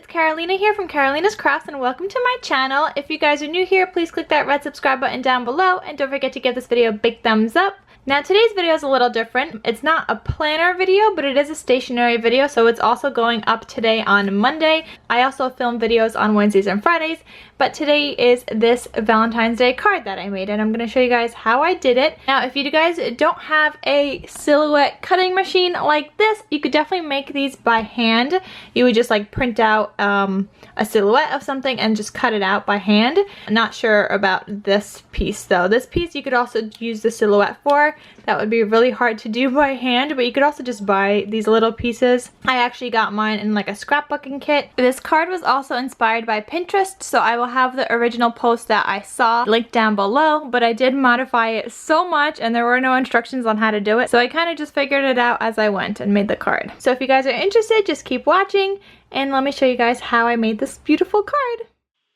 it's Carolina here from KarolinasKrafts and welcome to my channel. If you guys are new here, please click that red subscribe button down below and don't forget to give this video a big thumbs up. Now today's video is a little different. It's not a planner video, but it is a stationery video, so it's also going up today on Monday. I also film videos on Wednesdays and Fridays, but today is this Valentine's Day card that I made and I'm going to show you guys how I did it. Now if you guys don't have a silhouette cutting machine like this, you could definitely make these by hand. You would just like print out a silhouette of something and just cut it out by hand. I'm not sure about this piece though. This piece you could also use the silhouette for. That would be really hard to do by hand, but you could also just buy these little pieces. I actually got mine in like a scrapbooking kit. This card was also inspired by Pinterest, so I will have the original post that I saw linked down below, but I did modify it so much and there were no instructions on how to do it, so I kind of just figured it out as I went and made the card. So if you guys are interested, just keep watching and let me show you guys how I made this beautiful card.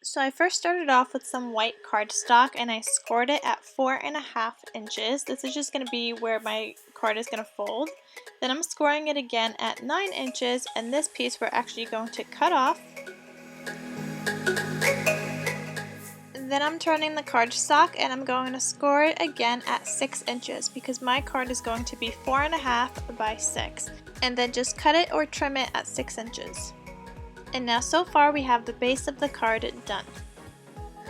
So I first started off with some white cardstock and I scored it at 4.5 inches. This is just going to be where my card is going to fold. Then I'm scoring it again at 9 inches and this piece we're actually going to cut off. Then I'm turning the cardstock and I'm going to score it again at 6 inches because my card is going to be 4.5 by 6. And then just cut it or trim it at 6 inches. And now so far we have the base of the card done.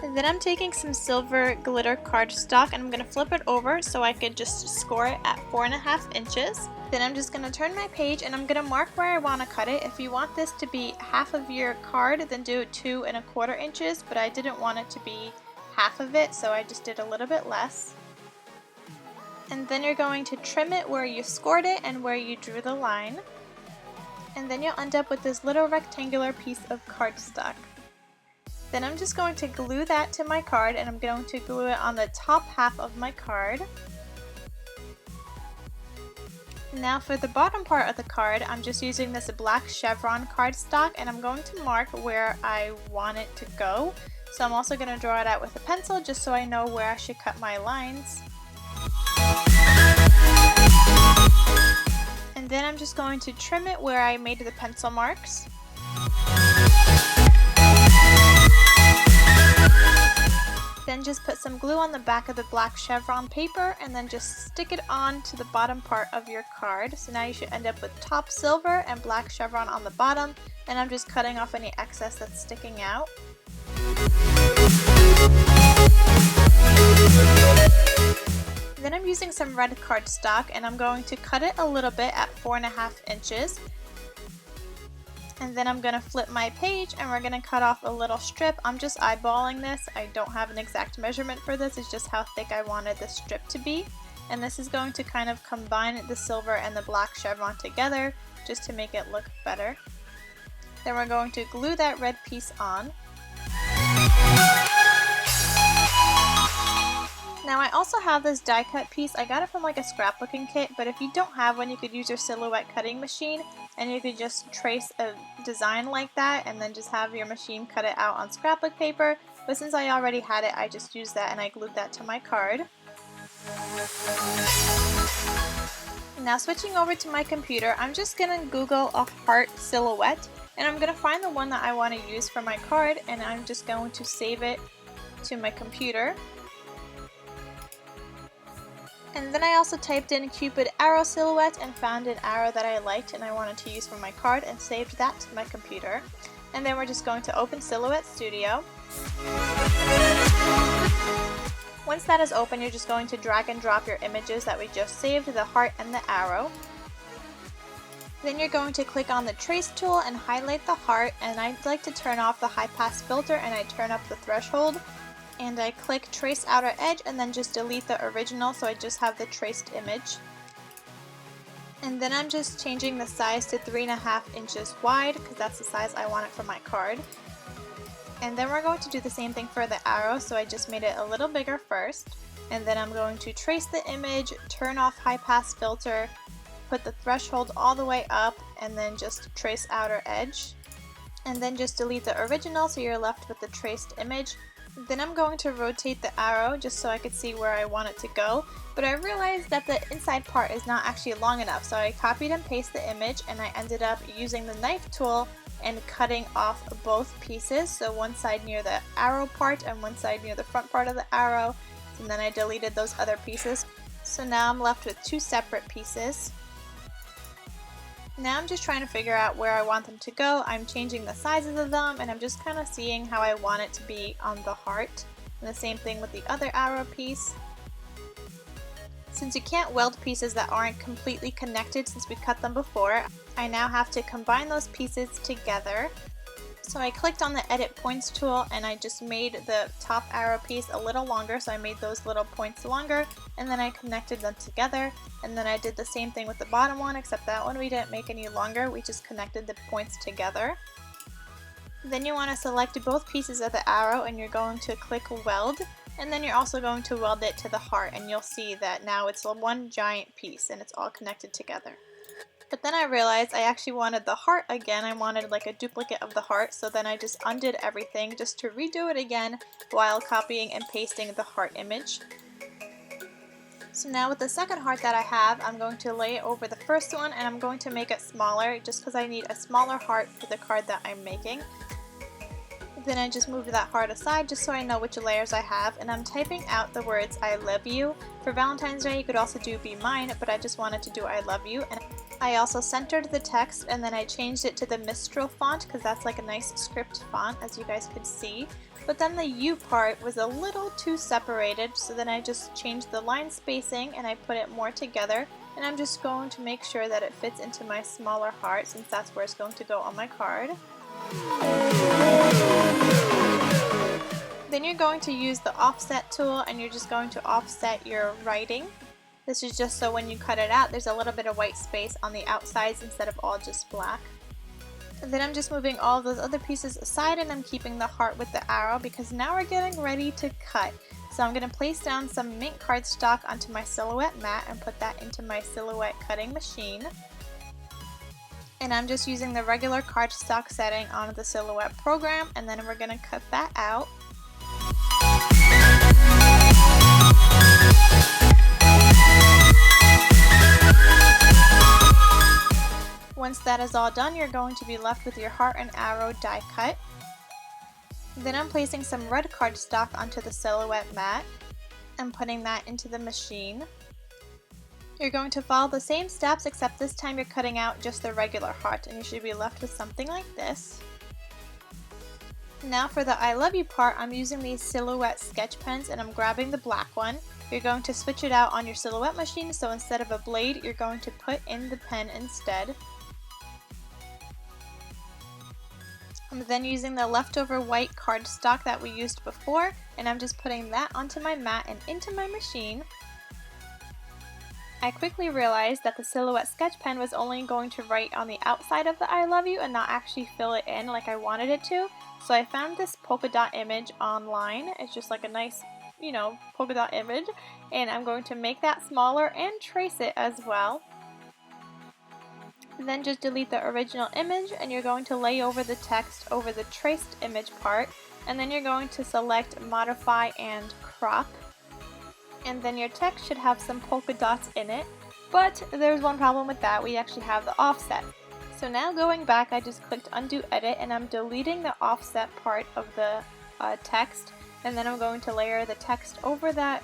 And then I'm taking some silver glitter cardstock and I'm going to flip it over so I could just score it at 4.5 inches. Then I'm just going to turn my page and I'm going to mark where I want to cut it. If you want this to be half of your card, then do 2.25 inches, but I didn't want it to be half of it, so I just did a little bit less. And then you're going to trim it where you scored it and where you drew the line. And then you'll end up with this little rectangular piece of cardstock. Then I'm just going to glue that to my card and I'm going to glue it on the top half of my card. Now for the bottom part of the card, I'm just using this black chevron cardstock and I'm going to mark where I want it to go. So I'm also going to draw it out with a pencil just so I know where I should cut my lines. And then I'm just going to trim it where I made the pencil marks. Then just put some glue on the back of the black chevron paper and then just stick it on to the bottom part of your card. So now you should end up with top silver and black chevron on the bottom, and I'm just cutting off any excess that's sticking out. Then I'm using some red cardstock and I'm going to cut it a little bit at 4.5 inches. And then I'm going to flip my page and we're going to cut off a little strip. I'm just eyeballing this. I don't have an exact measurement for this. It's just how thick I wanted the strip to be. And this is going to kind of combine the silver and the black chevron together just to make it look better. Then we're going to glue that red piece on. Now I also have this die cut piece. I got it from like a scrapbooking kit, but if you don't have one, you could use your silhouette cutting machine and you could just trace a design like that and then just have your machine cut it out on scrapbook paper. But since I already had it, I just used that and I glued that to my card. Now switching over to my computer, I'm just gonna Google a heart silhouette and I'm gonna find the one that I want to use for my card and I'm just going to save it to my computer. And then I also typed in Cupid arrow silhouette and found an arrow that I liked and I wanted to use for my card and saved that to my computer. And then we're just going to open Silhouette Studio. Once that is open, you're just going to drag and drop your images that we just saved, the heart and the arrow. Then you're going to click on the trace tool and highlight the heart, and I'd like to turn off the high pass filter and I turn up the threshold. And I click trace outer edge and then just delete the original so I just have the traced image. And then I'm just changing the size to 3.5 inches wide because that's the size I want it for my card. And then we're going to do the same thing for the arrow, so I just made it a little bigger first. And then I'm going to trace the image, turn off high pass filter, put the threshold all the way up, and then just trace outer edge. And then just delete the original so you're left with the traced image. Then I'm going to rotate the arrow just so I could see where I want it to go, but I realized that the inside part is not actually long enough, so I copied and pasted the image and I ended up using the knife tool and cutting off both pieces, so one side near the arrow part and one side near the front part of the arrow, and then I deleted those other pieces. So now I'm left with two separate pieces. Now I'm just trying to figure out where I want them to go. I'm changing the sizes of them and I'm just kind of seeing how I want it to be on the heart. And the same thing with the other arrow piece. Since you can't weld pieces that aren't completely connected since we cut them before, I now have to combine those pieces together. So I clicked on the edit points tool and I just made the top arrow piece a little longer, so I made those little points longer and then I connected them together, and then I did the same thing with the bottom one, except that one we didn't make any longer, we just connected the points together. Then you want to select both pieces of the arrow and you're going to click weld, and then you're also going to weld it to the heart, and you'll see that now it's one giant piece and it's all connected together. But then I realized I actually wanted the heart again. I wanted like a duplicate of the heart, so then I just undid everything just to redo it again while copying and pasting the heart image. So now with the second heart that I have, I'm going to lay it over the first one and I'm going to make it smaller just because I need a smaller heart for the card that I'm making. Then I just moved that heart aside just so I know which layers I have, and I'm typing out the words I love you. For Valentine's Day you could also do be mine, but I just wanted to do I love you. And I also centered the text and then I changed it to the Mistral font because that's like a nice script font, as you guys could see. But then the U part was a little too separated, so then I just changed the line spacing and I put it more together, and I'm just going to make sure that it fits into my smaller heart since that's where it's going to go on my card. Then you're going to use the offset tool and you're just going to offset your writing. This is just so when you cut it out there's a little bit of white space on the outsides instead of all just black. And then I'm just moving all of those other pieces aside and I'm keeping the heart with the arrow because now we're getting ready to cut. So I'm going to place down some mint cardstock onto my silhouette mat and put that into my silhouette cutting machine. And I'm just using the regular cardstock setting on the silhouette program, and then we're going to cut that out. Once that is all done, you're going to be left with your heart and arrow die cut. Then I'm placing some red cardstock onto the silhouette mat and putting that into the machine. You're going to follow the same steps, except this time you're cutting out just the regular heart, and you should be left with something like this. Now for the I love you part, I'm using these silhouette sketch pens and I'm grabbing the black one. You're going to switch it out on your silhouette machine, so instead of a blade, you're going to put in the pen instead. I'm then using the leftover white cardstock that we used before, and I'm just putting that onto my mat and into my machine. I quickly realized that the silhouette sketch pen was only going to write on the outside of the I love you and not actually fill it in like I wanted it to. So I found this polka dot image online. It's just like a nice, polka dot image. And I'm going to make that smaller and trace it as well. And then just delete the original image and you're going to lay over the text over the traced image part. And then you're going to select modify and crop. And then your text should have some polka dots in it, but there's one problem with that. We actually have the offset. So now going back, I just clicked undo edit and I'm deleting the offset part of the text, and then I'm going to layer the text over that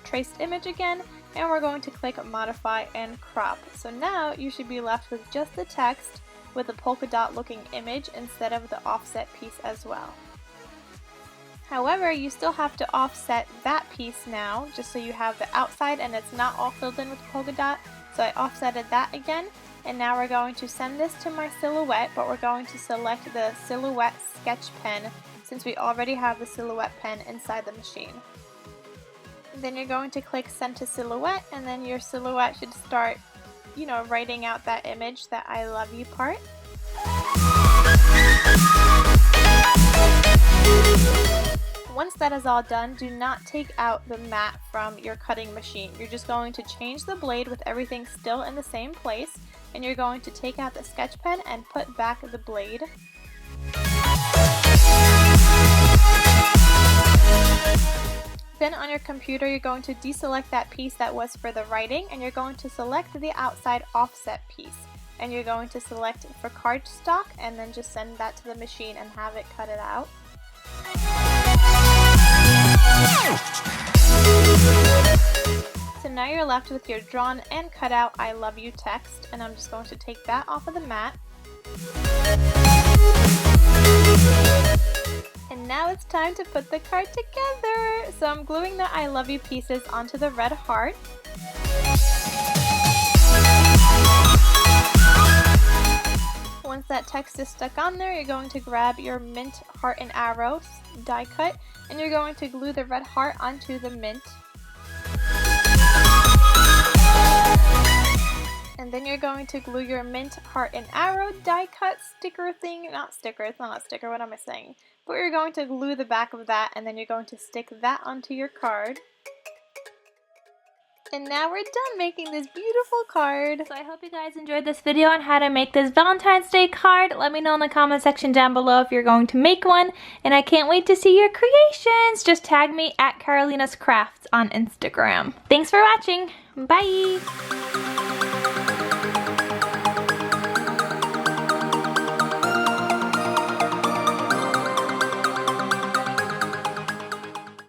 traced image again, and we're going to click modify and crop. So now you should be left with just the text with a polka dot looking image instead of the offset piece as well. However, you still have to offset that piece now, just so you have the outside and it's not all filled in with polka dot. So I offsetted that again, and now we're going to send this to my silhouette, but we're going to select the silhouette sketch pen since we already have the silhouette pen inside the machine. Then you're going to click send to silhouette, and then your silhouette should start, writing out that image, that I love you part. Once that is all done, do not take out the mat from your cutting machine. You're just going to change the blade with everything still in the same place, and you're going to take out the sketch pen and put back the blade. Then on your computer, you're going to deselect that piece that was for the writing, and you're going to select the outside offset piece. and you're going to select for cardstock and then just send that to the machine and have it cut it out. So now you're left with your drawn and cut out I love you text, and I'm just going to take that off of the mat. And now it's time to put the card together. So I'm gluing the I love you pieces onto the red heart. Once that text is stuck on there, you're going to grab your mint heart and arrow die cut, and you're going to glue the red heart onto the mint. And then you're going to glue your mint heart and arrow die cut sticker thing, not sticker, it's not a sticker, what am I saying? But you're going to glue the back of that, and then you're going to stick that onto your card. And now we're done making this beautiful card. So I hope you guys enjoyed this video on how to make this Valentine's Day card. Let me know in the comment section down below if you're going to make one. And I can't wait to see your creations. Just tag me at KarolinasKrafts on Instagram. Thanks for watching. Bye!